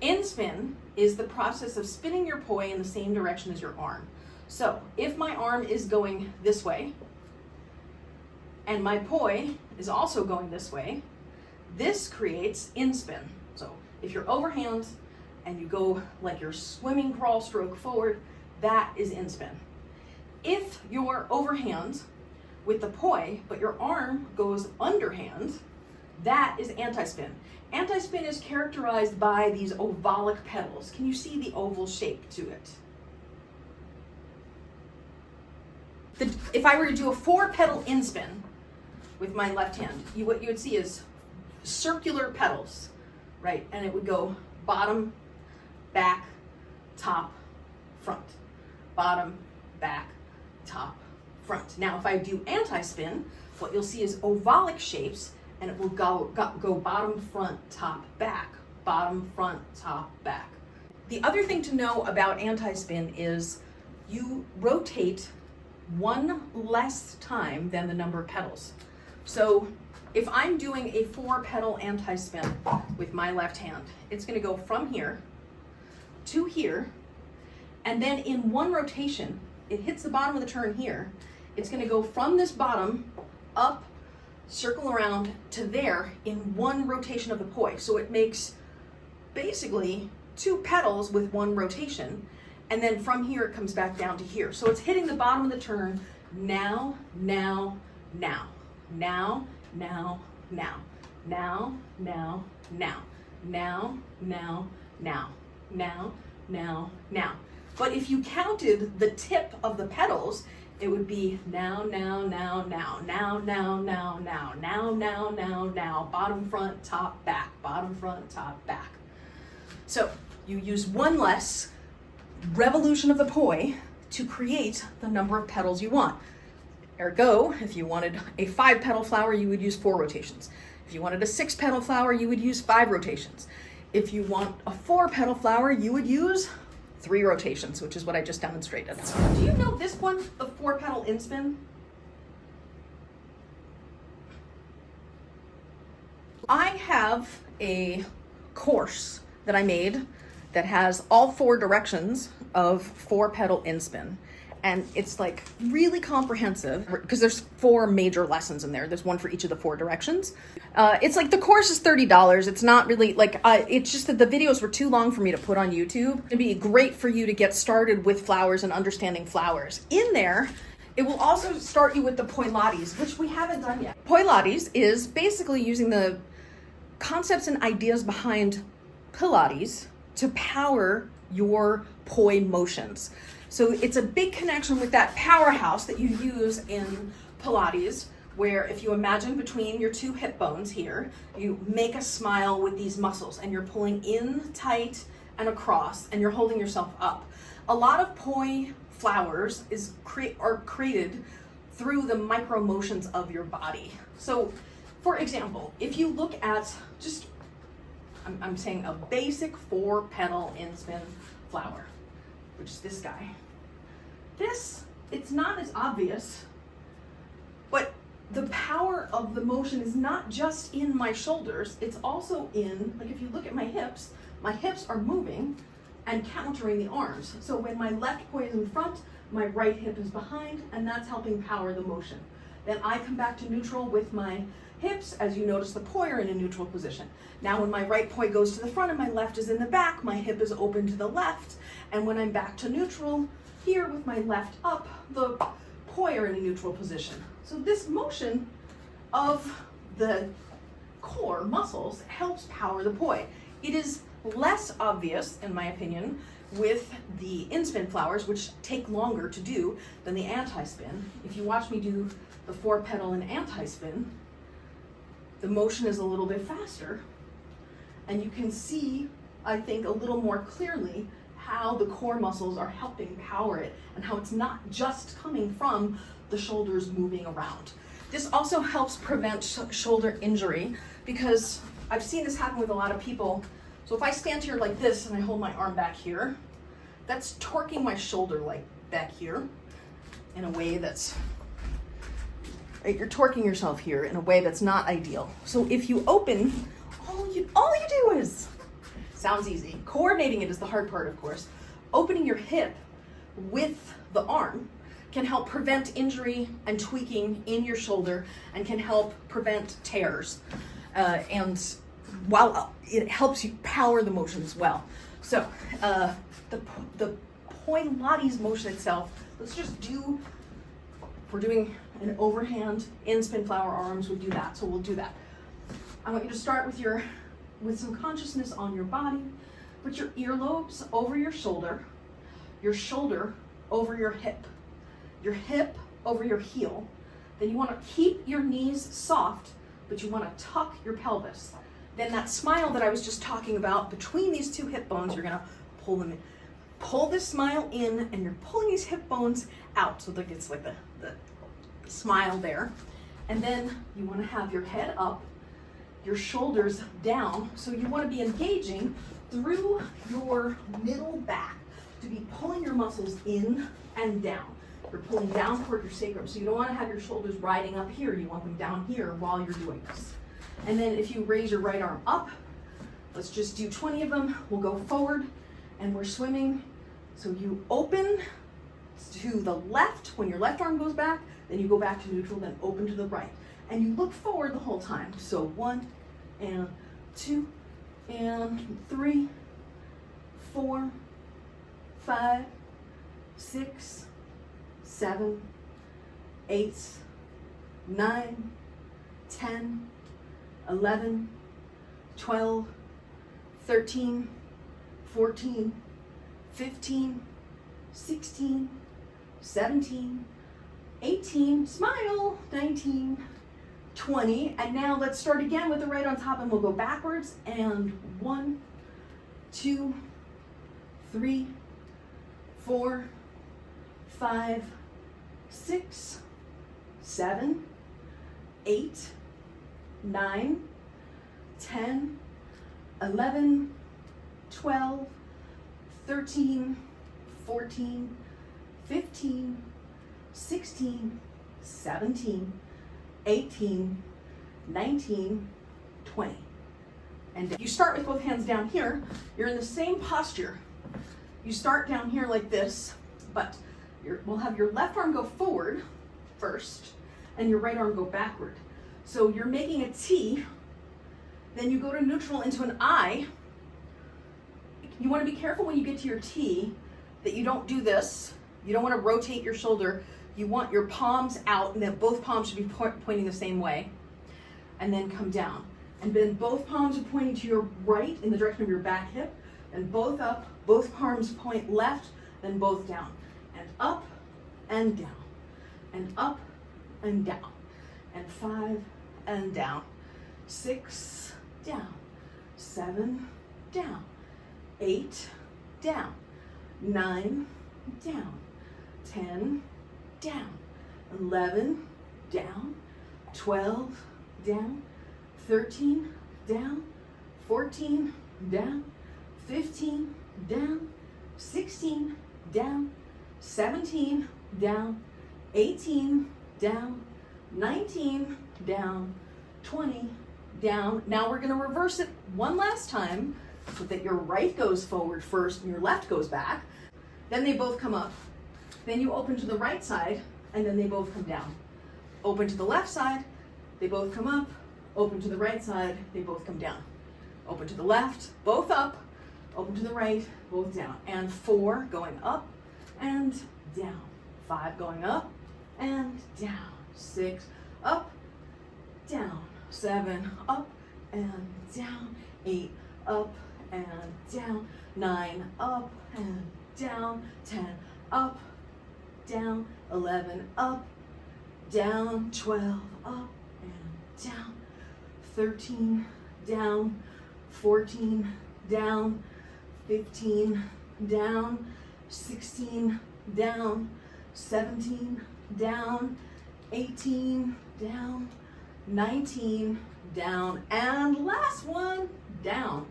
Inspin is the process of spinning your poi in the same direction as your arm. So if my arm is going this way, and my poi is also going this way, this creates inspin. So if you're overhand and you go like your swimming crawl stroke forward, that is inspin. If you're overhand with the poi, but your arm goes underhand, that is antispin. Antispin is characterized by these ovalic petals. Can you see the oval shape to it? If I were to do a 4-petal inspin with my left hand, what you would see is circular petals, right? And it would go bottom, back, top, front. Bottom, back, top, front. Now, if I do antispin, what you'll see is ovalic shapes, and it will go bottom, front, top, back, bottom, front, top, back. The other thing to know about antispin is you rotate one less time than the number of petals. So if I'm doing a 4-petal antispin with my left hand, it's going to go from here to here, and then in one rotation, it hits the bottom of the turn here. It's going to go from this bottom up, circle around to there in one rotation of the poi. So it makes basically 2 petals with one rotation. And then from here, it comes back down to here. So it's hitting the bottom of the turn now, now, now, now, now, now, now, now, now, now, now, now, now, now, now. But if you counted the tip of the petals, it would be now, now, now, now, now, now, now, now, now, now, now, now, bottom, front, top, back, bottom, front, top, back. So you use one less revolution of the poi to create the number of petals you want. Ergo, if you wanted a 5-petal flower, you would use 4 rotations. If you wanted a 6-petal flower, you would use 5 rotations. If you want a 4-petal flower, you would use 3 rotations, which is what I just demonstrated. Do you know this one, the 4-petal inspin? I have a course that I made that has all 4 directions of 4-petal inspin. And it's like really comprehensive because there's 4 major lessons in there. There's one for each of the 4 directions. It's like the course is $30. It's not really like, it's just that the videos were too long for me to put on YouTube. It'd be great for you to get started with flowers and understanding flowers. In there, it will also start you with the Poilates, which we haven't done yet. Poilates is basically using the concepts and ideas behind Pilates to power your poi motions. So it's a big connection with that powerhouse that you use in Pilates, where if you imagine between your 2 hip bones here, you make a smile with these muscles and you're pulling in tight and across and you're holding yourself up. A lot of poi flowers are created through the micro motions of your body. So for example, if you look at just, I'm saying a basic 4-petal inspin flower, which is this guy. It's not as obvious, but the power of the motion is not just in my shoulders, it's also in, like if you look at my hips are moving and countering the arms. So when my left poi is in front, my right hip is behind, and that's helping power the motion. Then I come back to neutral with my hips. As you notice, the poi are in a neutral position. Now when my right poi goes to the front and my left is in the back, my hip is open to the left. And when I'm back to neutral, here with my left up, the poi are in a neutral position. So this motion of the core muscles helps power the poi. It is less obvious, in my opinion, with the inspin flowers, which take longer to do than the anti-spin. If you watch me do the 4-petal and anti-spin, the motion is a little bit faster, and you can see, I think, a little more clearly how the core muscles are helping power it and how it's not just coming from the shoulders moving around. This also helps prevent shoulder injury because I've seen this happen with a lot of people. So if I stand here like this and I hold my arm back here, that's torquing my shoulder like back here in a way that's, right, you're torquing yourself here in a way that's not ideal. So if you open, all you do is Sounds easy. Coordinating it is the hard part, of course. Opening your hip with the arm can help prevent injury and tweaking in your shoulder and can help prevent tears. And while it helps you power the motion as well. So the Poilates motion itself, let's just do, if we're doing an overhand in-spin flower arms, we'll do that. So we'll do that. I want you to start with some consciousness on your body. Put your earlobes over your shoulder over your hip over your heel. Then you want to keep your knees soft, but you want to tuck your pelvis. Then that smile that I was just talking about, between these two hip bones, you're going to pull them in. Pull this smile in, and you're pulling these hip bones out, so that it's like the smile there. And then you want to have your head up, your shoulders down, so you want to be engaging through your middle back to be pulling your muscles in and down. You're pulling down toward your sacrum, so you don't want to have your shoulders riding up here. You want them down here while you're doing this. And then if you raise your right arm up, let's just do 20 of them. We'll go forward, and we're swimming. So you open to the left when your left arm goes back, then you go back to neutral, then open to the right. And you look forward the whole time. So 1 and 2 and 3, 4, 5, 6, 7, 8, 9, 10, 11, 12, 13, 14, 15, 16, 17, 18, smile, 19, 20, and now let's start again with the right on top, and we'll go backwards, and 1, 2, 3, 4, 5, 6, 7, 8, 9, 10, 11, 12, 13, 14, 15, 16, 17, 18, 19, 20. And you start with both hands down here. You're in the same posture. You start down here like this, but we'll have your left arm go forward first and your right arm go backward. So you're making a T, then you go to neutral into an I. You want to be careful when you get to your T that you don't do this. You don't want to rotate your shoulder. You want your palms out, and then both palms should be pointing the same way. And then come down. And then both palms are pointing to your right in the direction of your back hip. And both up, both palms point left, then both down. And up and down. And up and down. And 5 and down. 6 down. 7 down. 8 down. 9 down. 10 down. 11 down. 12 down. 13 down. 14 down. 15 down. 16 down. 17 down. 18 down. 19 down. 20 down. Now we're going to reverse it one last time so that your right goes forward first and your left goes back. Then they both come up. Then you open to the right side, and then they both come down. Open to the left side, they both come up. Open to the right side, they both come down. Open to the left, both up. Open to the right, both down. And 4 going up and down. 5 going up and down. 6 up, down. 7 up and down. 8 up and down. 9 up and down. 10 up, down. 11 up, down. 12 up and down. 13 down. 14 down. 15 down. 16 down. 17 down. 18 down. 19 down. And last one, down.